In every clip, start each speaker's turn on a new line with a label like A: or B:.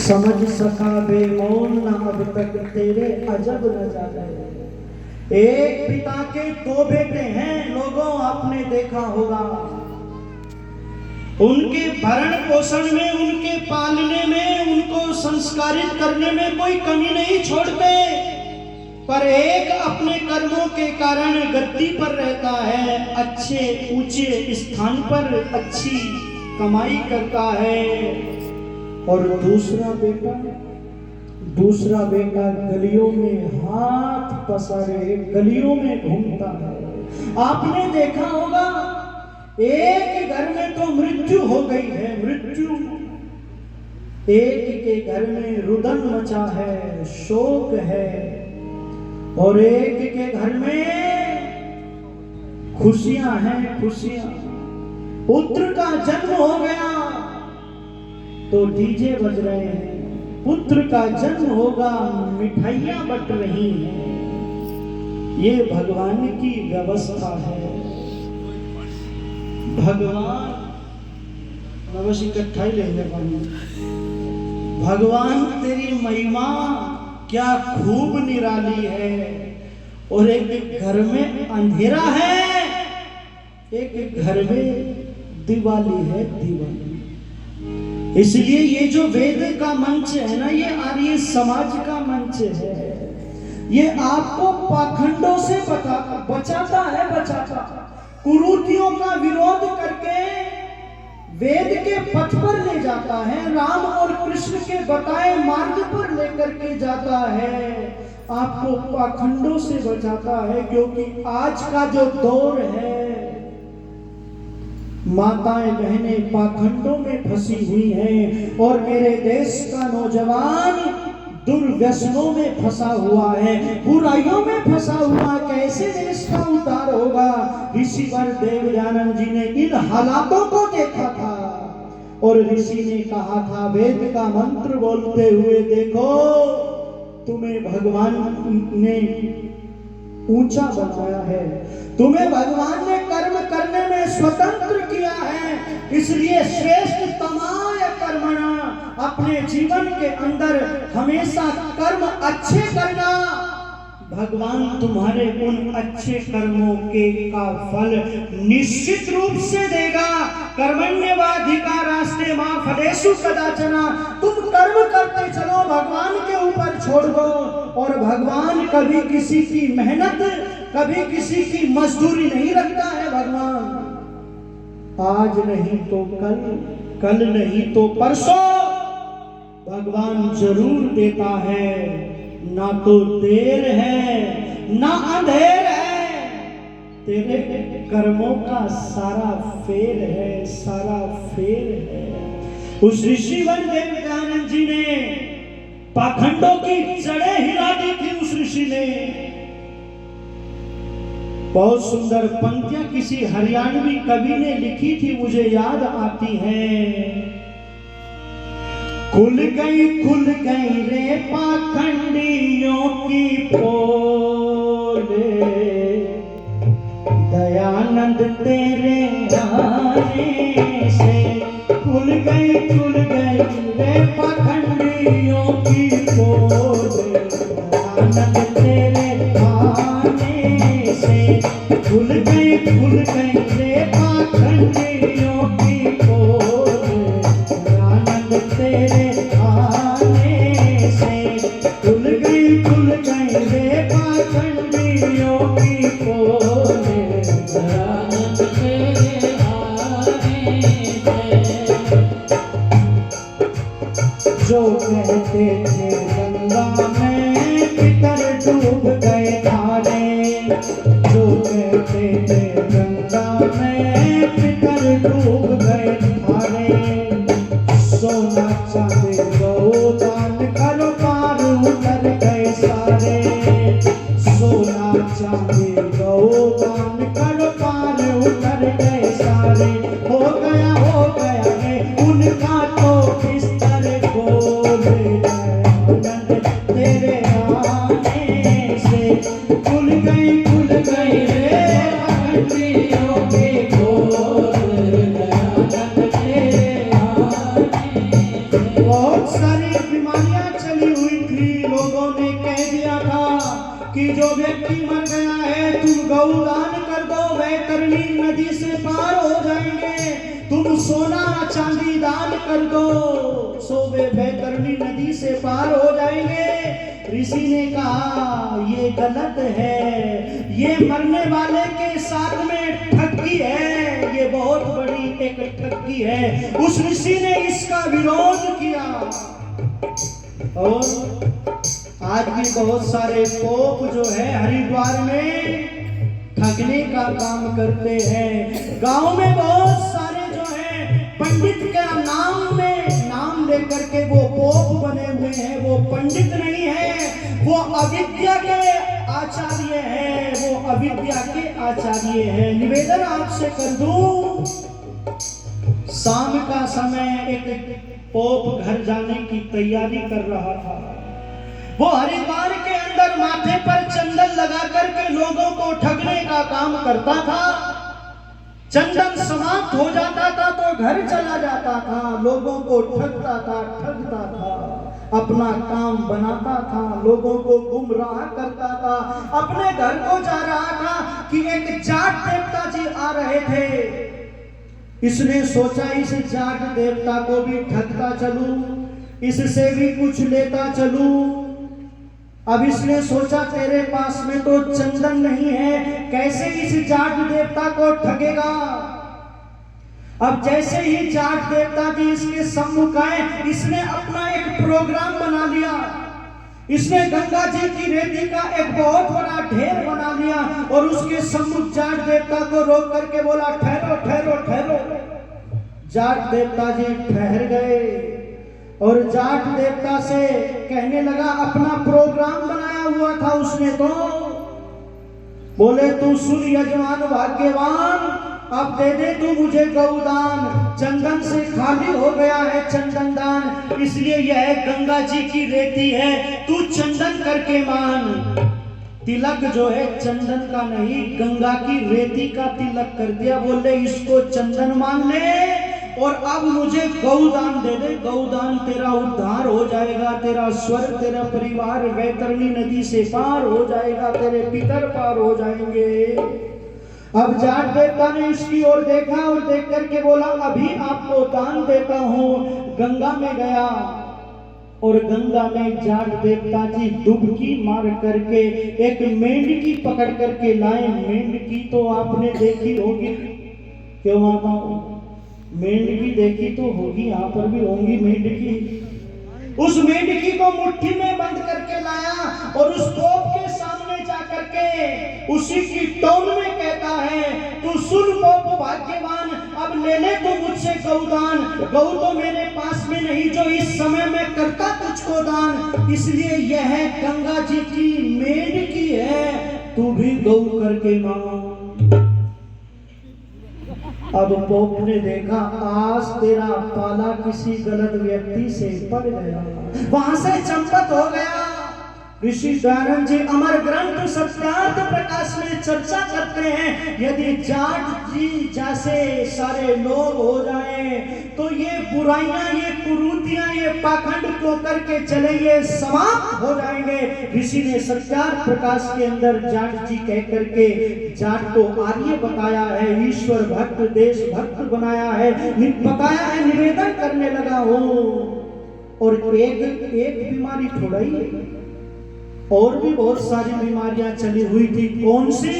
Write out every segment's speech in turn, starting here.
A: समझ सका बेमौन न अब तक तेरे अजब नजारे। एक पिता के दो बेटे हैं, लोगों आपने देखा होगा। उनके भरण पोषण में, उनके पालने में, उनको संस्कारित करने में कोई कमी नहीं छोड़ते, पर एक अपने कर्मों के कारण गद्दी पर रहता है, अच्छे ऊंचे स्थान पर अच्छी कमाई करता है, और दूसरा बेटा गलियों में हाथ पसारे गलियों में घूमता है। आपने देखा होगा एक घर में तो मृत्यु हो गई है, मृत्यु। एक के घर में रुदन मचा है, शोक है, और एक के घर में खुशियां हैं, खुशियां। पुत्र का जन्म हो गया तो डीजे बज रहे हैं, पुत्र का जन्म होगा मिठाइयां बट रही हैं। ये भगवान की व्यवस्था है। भगवान बस इकट्ठा ही लेंगे पानी। भगवान तेरी महिमा क्या खूब निराली है। और एक घर में अंधेरा है, एक घर में दिवाली है, दिवाली। इसलिए ये जो वेद का मंच है ना, ये आर्य समाज का मंच है। ये आपको पाखंडों से बचाता है, कुरीतियों का विरोध करके वेद के पथ पर ले जाता है, राम और कृष्ण के बताए मार्ग पर लेकर के जाता है, आपको पाखंडों से बचाता है। क्योंकि आज का जो दौर है, माताएं बहनें पाखंडों में फंसी हुई हैं, और मेरे देश का नौजवान दुर्व्यसनों में फंसा हुआ है, बुराइयों में फंसा हुआ। कैसे देश का उद्धार होगा? ऋषिवर देवयानंद जी ने इन हालातों को देखा था, और ऋषि ने कहा था वेद का मंत्र बोलते हुए, देखो तुम्हें भगवान ने ऊंचा बनाया है, तुम्हें भगवान ने कर्म करने में स्वतंत्र किया है, इसलिए श्रेष्ठ तमाय कर्मणा, अपने जीवन के अंदर हमेशा कर्म अच्छे करना। भगवान तुम्हारे उन अच्छे कर्मों के का फल निश्चित रूप से देगा। कर्मण्येवाधिकारस्ते मा फलेषु कदाचन। तुम कर्म करते चलो, भगवान के ऊपर छोड़ दो। और भगवान कभी किसी की मेहनत, कभी किसी की मजदूरी नहीं रखता है। भगवान आज नहीं तो कल, कल नहीं तो परसों भगवान जरूर देता है। ना तो देर है ना अंधेर है, तेरे कर्मों का सारा फेर है, सारा फेर है। उस ऋषिवर देवयानंद जी ने पाखंडों की जड़ें हिला दी थी। उस ऋषि ने बहुत सुंदर पंक्तियां किसी हरियाणवी कवि ने लिखी थी, मुझे याद आती है। खुल गई रे पाखंडियों की पोले, दयानंद तेरे आने से। खुल गई रे पाखंडियों की पोले, दयानंद तेरे आने से। खुल गई रे पाखंडियों की पोले, दयानंद तेरे आने से। खुल गई रे पाखंडियों की पोले, दयानंद तेरे आने से। जो कहते थे गंगा में पितर डूब गए थारे, जो कहते थे गंगा में पितर डूब गए थारे। सोना चांदी गोदान करो पार उतर गए सारे, सोना चांदी गोदान करो पार उतर गए सारे। हो गया है उनका तो बिस्तर गोले, दयानंद तेरे आने से। खुल गई रे पाखंडियों की पोल, दयानंद तेरे आने से। बहुत सारी बीमारियां चली हुई थी। लोगों ने कह दिया था कि जो व्यक्ति मर गया है तुम गौदान कर दो, वैतरणी नदी से पार हो जाएंगे। तुम सोना चांदी दान कर दो, सो वे वैतरणी नदी से पार हो जाएंगे। ऋषि ने कहा ये गलत है, ये मरने वाले के साथ में ठगी है, ये बहुत बड़ी एक ठगी है। उस ऋषि ने इसका विरोध किया। और आज भी बहुत सारे पोप जो है हरिद्वार में ठगने का काम करते हैं। गांव में बहुत सारे जो है पंडित का नाम लेकर के वो पोप बने हुए हैं। वो पंडित नहीं है, वो अविद्या के आचार्य है, वो अविद्या के आचार्य है। निवेदन आपसे कर दूं, शाम का समय एक पोप घर जाने की तैयारी कर रहा था। वो हरिद्वार के अंदर माथे पर चंदन लगा करके लोगों को ठगने का काम करता था। चंदन समाप्त हो जाता था तो घर चला जाता था, लोगों को ठगता था, अपना काम बनाता था, लोगों को गुमराह करता था। अपने घर को जा रहा था कि एक जाट देवता जी आ रहे थे। इसने सोचा इस जाट देवता को भी ठगता चलूं, इससे भी कुछ लेता चलूं। अब इसने सोचा तेरे पास में तो चंदन नहीं है, कैसे इस जाट देवता को ठगेगा। अब जैसे ही जाट देवता जी इसके सम्मुख आए, इसने अपना एक प्रोग्राम बना लिया। इसने गंगा जी की रेती का एक बहुत बड़ा ढेर बना लिया और उसके सम्मुख जाट देवता को रोक करके बोला ठहरो ठहरो ठहरो। जाट देवता जी ठहर गए और जाट देवता से कहने लगा, अपना प्रोग्राम बनाया हुआ था उसने तो। बोले तू सुन यजमान भाग्यवान, अब दे दे तू मुझे गौदान। चंदन से खाली हो गया है चंदन दान, इसलिए यह गंगा जी की रेती है, तू चंदन करके मान। तिलक जो है चंदन का नहीं, गंगा की रेती का तिलक कर दिया। बोले इसको चंदन मान ले और अब मुझे गौदान दे दे। गौदान तेरा उद्धार हो जाएगा, तेरा स्वर्ग, तेरा परिवार वैतरणी नदी से पार हो जाएगा, तेरे पितर पार हो जाएंगे। अब जाट देवता ने इसकी ओर देखा और देख करके बोला अभी आपको दान देता हूं। गंगा में गया और गंगा में जाट देवता जी डुबकी मार करके एक मेंढकी पकड़ करके लाए। मेंढकी तो आपने देखी होगी, क्यों माताओं? मेंढकी देखी तो होगी, यहाँ पर भी होंगी मेंढकी। उस मेंढकी को मुट्ठी में बंद करके लाया और उस पोप के सामने जा करके उसी की टोन में कहता है, तू सुन पोप भाग्यवान, अब ले ले तू मुझसे गौदान। गौ तो मेरे पास में नहीं जो इस समय में करता तुझको दान, इसलिए यह गंगा जी की मेंढकी है, तू भी गौ करके मांग। अब पोप ने देखा आज तेरा पाला किसी गलत व्यक्ति से पड़ गया, वहां से चंपत हो गया। ऋषि दयानंद जी अमर ग्रंथ सत्यार्थ प्रकाश में चर्चा करते हैं, यदि जाट जी जैसे सारे लोग हो जाएं तो ये बुराइयां, ये कुरीतियां, ये पाखंड को करके चले ये समाप्त हो जाएंगे। ऋषि ने सत्यार्थ प्रकाश के अंदर जाट जी कह करके जाट को आर्य बताया है, ईश्वर भक्त, देश भक्त बनाया है, बताया है, निवेदन करने लगा हो। और एक बीमारी थोड़ा ही है, और भी बहुत सारी बीमारियां चली हुई थी। कौन सी?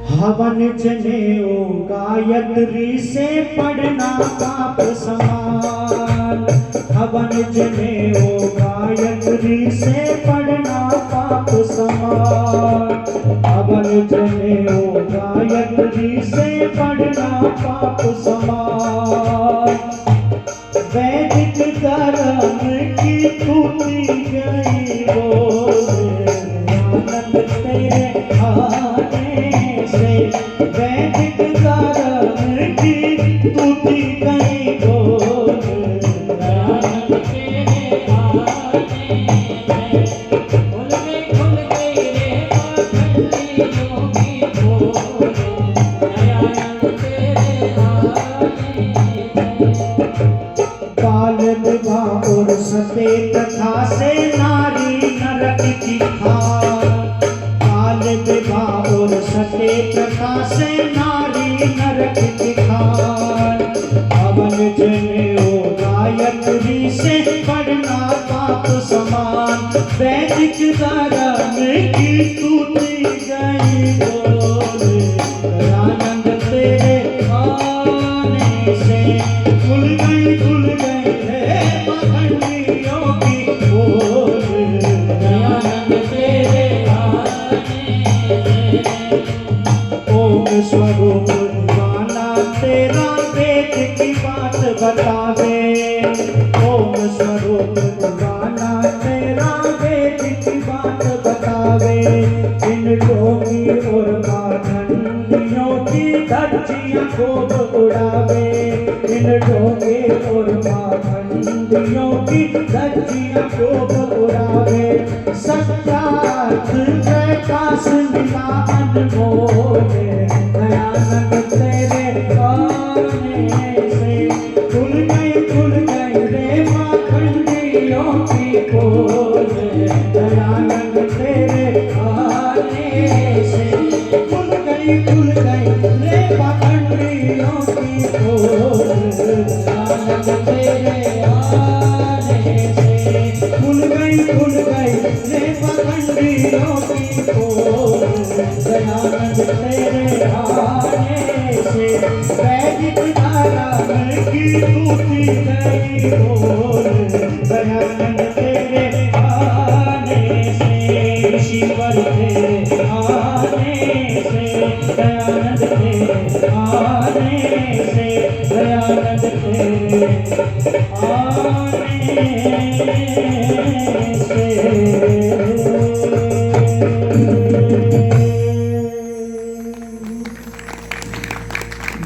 A: हवन जनेऊ गायत्री से पढ़ना पाप समान। हवन जनेऊ गायत्री से पढ़ना पाप समान। हवन जनेऊ गायत्री से पढ़ना पाप समान। वैदिक धर्म की टूटी गई बोल, आनंद तेरे आने से। वैदिक धर्म की टूटी गई बोल, आनंद तेरे आने से। खुल गई रे पाखंडियों की बोल, आनंद तेरे आने। नरक की खान। हवन जनेऊ गायत्री से पढ़ना पाप समान। वैदिक धर्म की टूटी गई डोर। दयानंद तेरे आने से खुल गई रे पाखंडियों की ओर। दयानंद तेरे आने से ओम स्वरूप दीवाना तेरा वेद की बात बतावे। ओम स्वरूप दीवाना तेरा वेद की बात बतावे। इन रोगी और पाखंडियों की धज्जियां खूब उड़ावे। इन रोगी और पाखंडियों की धज्जियां खूब उड़ावे। सत्यार्थ प्रकाश मिला अनमोल। दयानंद तेरे आने से खुल गई रे पाखंडियों की पोल। दयानंद तेरे आने से खुल गई रे पाखंडियों की पोल। दयानंद तेरे आने से खुल गई रे पाखंडियों की पोल। दयानंद तेरे आने से वैदिक धर्म की टूटी गई डोर। दयानंद तेरे आने से ईश्वर तेरे आने से। दयानंद तेरे आने से दयानंद तेरे आने से।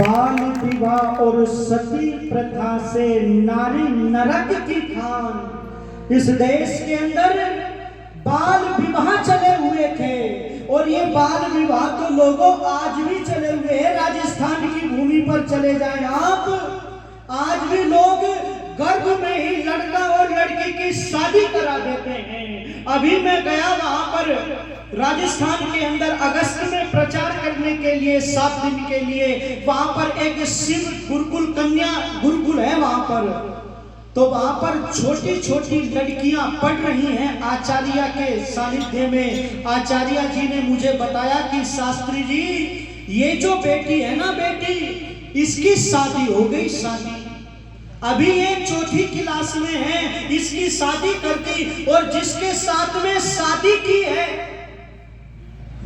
A: बाल विवाह और सती प्रथा से नारी नरक की खान। इस देश के अंदर बाल विवाह चले हुए थे और ये बाल विवाह तो लोगों आज भी चले हुए हैं। राजस्थान की भूमि पर चले जाएं आप, आज भी लोग गर्भ में ही लड़का और लड़की की शादी करा देते हैं। अभी मैं गया वहां पर राजस्थान के अंदर अगस्त में प्रचार करने के लिए 7 दिन के लिए। वहां पर एक शिव गुरुकुल कन्या गुरुकुल है वहां पर। तो वहां पर छोटी छोटी लड़कियां पढ़ रही हैं आचार्य के सानिध्य में। आचार्य जी ने मुझे बताया कि शास्त्री जी ये जो बेटी है ना बेटी, इसकी शादी हो गई। शादी अभी ये चौथी क्लास में है, इसकी शादी कर दी। और जिसके साथ में शादी की है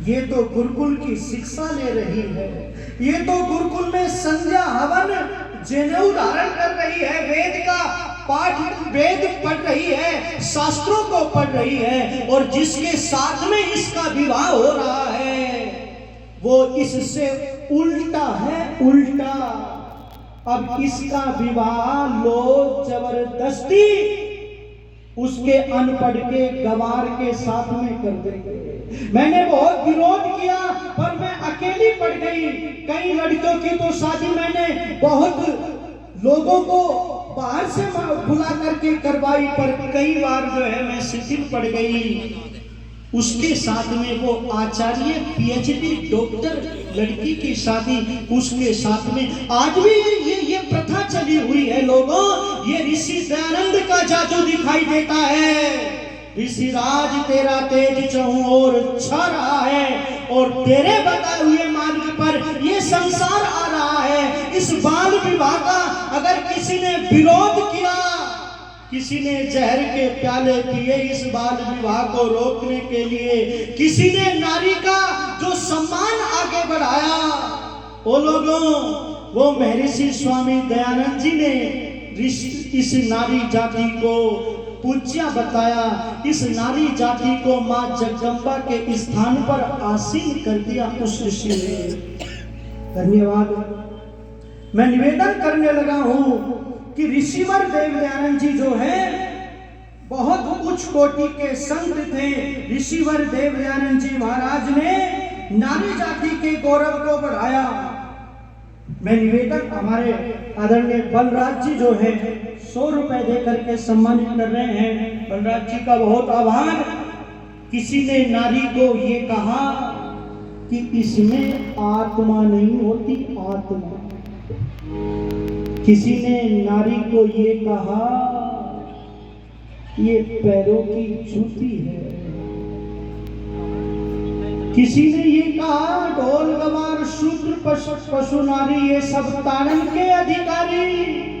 A: ये तो गुरुकुल की शिक्षा ले रही है। ये तो गुरुकुल में संध्या हवन जनेऊ धारण कर रही है, वेद का पाठ वेद पढ़ रही है, शास्त्रों को पढ़ रही है। और जिसके साथ में इसका विवाह हो रहा है वो इससे उल्टा है, उल्टा। अब इसका विवाह लोग जबरदस्ती उसके अनपढ़ के गवार के साथ में कर देंगे। मैंने बहुत विरोध किया पर मैं अकेली पड़ गई। कई लड़कियों की तो शादी मैंने बहुत लोगों को बाहर से बुला करके करवाई, पर कई बार जो है मैं शिथिल पड़ गई। उसके साथ में वो आचार्य पीएचडी डॉक्टर लड़की की शादी उसके साथ में। आज भी ये प्रथा चली हुई है लोगों। ये ऋषि दयानंद का जादू दिखाई देता है। ऋषि राज तेरा तेज चहु और छा रहा है और तेरे बताए हुए मार्ग पर ये संसार आ रहा है। इस बाल विवाह का अगर किसी ने विरोध किया, किसी ने जहर के प्याले पिए इस बाल विवाह को रोकने के लिए, किसी ने नारी का जो सम्मान आगे बढ़ाया, वो लोगों वो महर्षि स्वामी दयानंद जी ने इस नारी जाति को पूज्य बताया। इस नारी जाति को मां जगदम्बा के स्थान पर आसीन कर दिया उस ऋषि ने। धन्यवाद। मैं निवेदन करने लगा हूं कि ऋषिवर देव दयानंद जी जो है बहुत उच्च कोटि के संत थे। ऋषिवर देव दयानंद जी महाराज ने नारी जाति के गौरव को बढ़ाया। मैं निवेदन हमारे आदरणीय बलराज जी जो है 100 रुपए देकर के सम्मानित कर रहे हैं। बलराज जी का बहुत आभार। किसी ने नारी को ये कहा कि इसमें आत्मा नहीं होती, आत्मा। किसी ने नारी को ये कहा, ये पैरों की जूती है। किसी ने ये कहा, ढोल गवार शूद्र पशु नारी ये सब ताड़न के अधिकारी।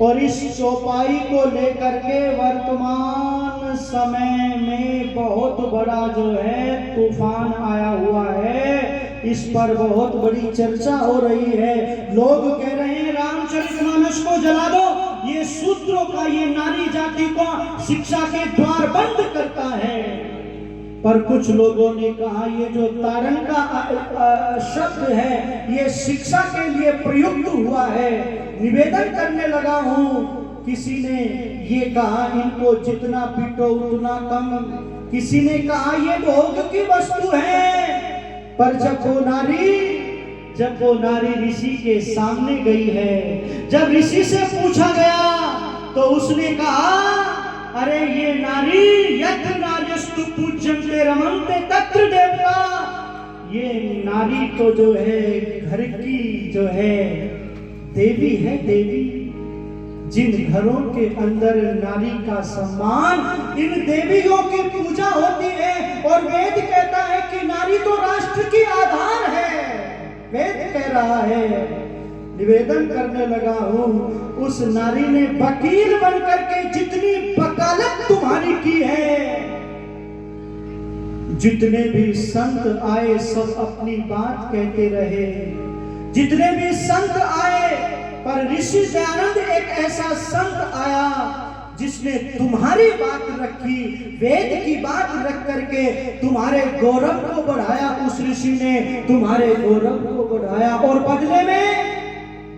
A: और इस चौपाई को लेकर के वर्तमान समय में बहुत बड़ा जो है तूफान आया हुआ है। इस पर बहुत बड़ी चर्चा हो रही है। लोग कह रहे हैं रामचरितमानस को जला दो, ये शूद्रों का, ये नारी जाति को शिक्षा के द्वार बंद करता है। पर कुछ लोगों ने कहा ये जो ताड़न का शब्द है ये शिक्षा के लिए प्रयुक्त हुआ है। निवेदन करने लगा हूं, किसी ने ये कहा इनको जितना पीटो उतना कम, किसी ने कहा ये भोग की वस्तु है। पर जब वो नारी ऋषि के सामने गई है, जब ऋषि से पूछा गया तो उसने कहा, अरे ये नारी यत्र नार्यस्तु पूज्यन्ते रमन्ते तत्र देवता। ये नारी तो जो है घर की जो है देवी है, देवी। जिन घरों के अंदर नारी का सम्मान, इन देवियों की पूजा होती है। और वेद कहता है कि नारी तो राष्ट्र की आधार है, वेद कह रहा है। निवेदन करने लगा हूं, उस नारी ने वकील बनकर के जितनी वकालत तुम्हारी की है, जितने भी संत आए सब अपनी बात कहते रहे, जितने भी संत आए, पर ऋषि दयानंद एक ऐसा संत आया जिसने तुम्हारी बात रखी, वेद की बात रख करके तुम्हारे गौरव को बढ़ाया। उस ऋषि ने तुम्हारे गौरव को बढ़ाया और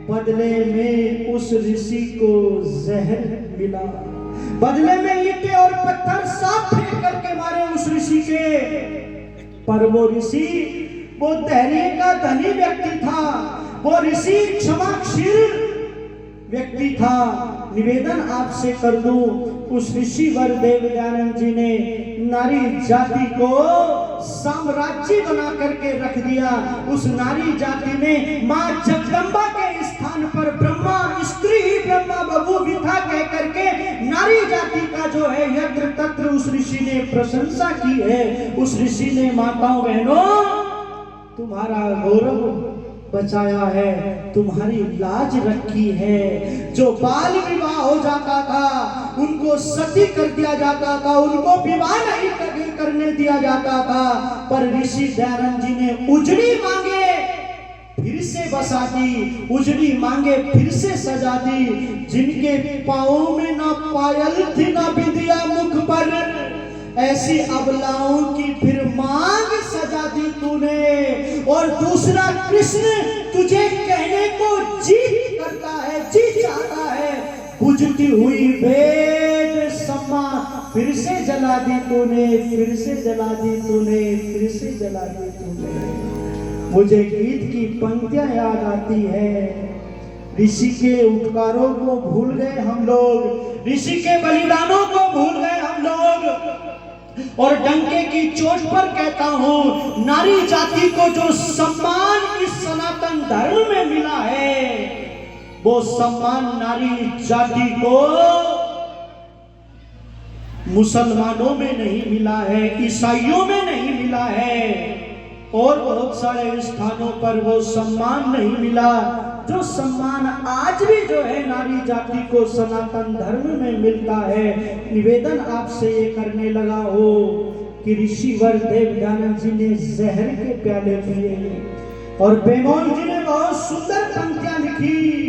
A: बदले में उस ऋषि को जहर मिला। बदले में ईंटें और पत्थर सांप फेंक करके मारे उस ऋषि के। पर वो ऋषि वो धैर्य का धनी व्यक्ति था, वो ऋषि क्षमाशील व्यक्ति था। निवेदन आपसे कर दूं, उस ऋषि वर देव दयानंद जी ने नारी जाति को साम्राज्य बना करके रख दिया। उस नारी जाति ने मां जगदम्बा के स्थान पर ब्रह्मा स्त्री ही ब्रह्मा बभूविथा कह करके नारी जाति का जो है यत्र तत्र उस ऋषि ने प्रशंसा की है। उस ऋषि ने माताओं बहनों तुम्हारा गौरव बचाया है, तुम्हारी लाज रखी है। जो बाल विवाह हो जाता था उनको सती कर दिया जाता था, उनको विवाह नहीं करने दिया जाता था। पर ऋषि दयानंद जी ने उजड़ी मांगे फिर से बसा दी, उजड़ी मांगे फिर से सजा दी। जिनके पाँव में ना पायल थी ना बिंदिया मुख पर, ऐसी अबलाओं की फिर मांग सजा दी तूने। और दूसरा कृष्ण तुझे कहने को जी करता है, जी चाहता है, बुझती हुई वेद सम्मा फिर से जला दी तूने, फिर से जला दी तूने, फिर से जला दी तूने। मुझे गीत की पंक्तियां याद आती है, ऋषि के उपकारों को भूल गए हम लोग, ऋषि के बलिदानों को भूल गए हम लोग। और डंके की चोट पर कहता हूं, नारी जाति को जो सम्मान इस सनातन धर्म में मिला है, वो सम्मान नारी जाति को मुसलमानों में नहीं मिला है, ईसाइयों में नहीं मिला है, और बहुत सारे स्थानों पर वो सम्मान नहीं मिला जो सम्मान आज भी जो है नारी जाति को सनातन धर्म में मिलता है। निवेदन आपसे ये करने लगा हो कि ऋषि वर देव दयानंद जी ने जहर के प्याले पिए और बेमौल जी ने बहुत सुंदर पंक्तियां लिखी।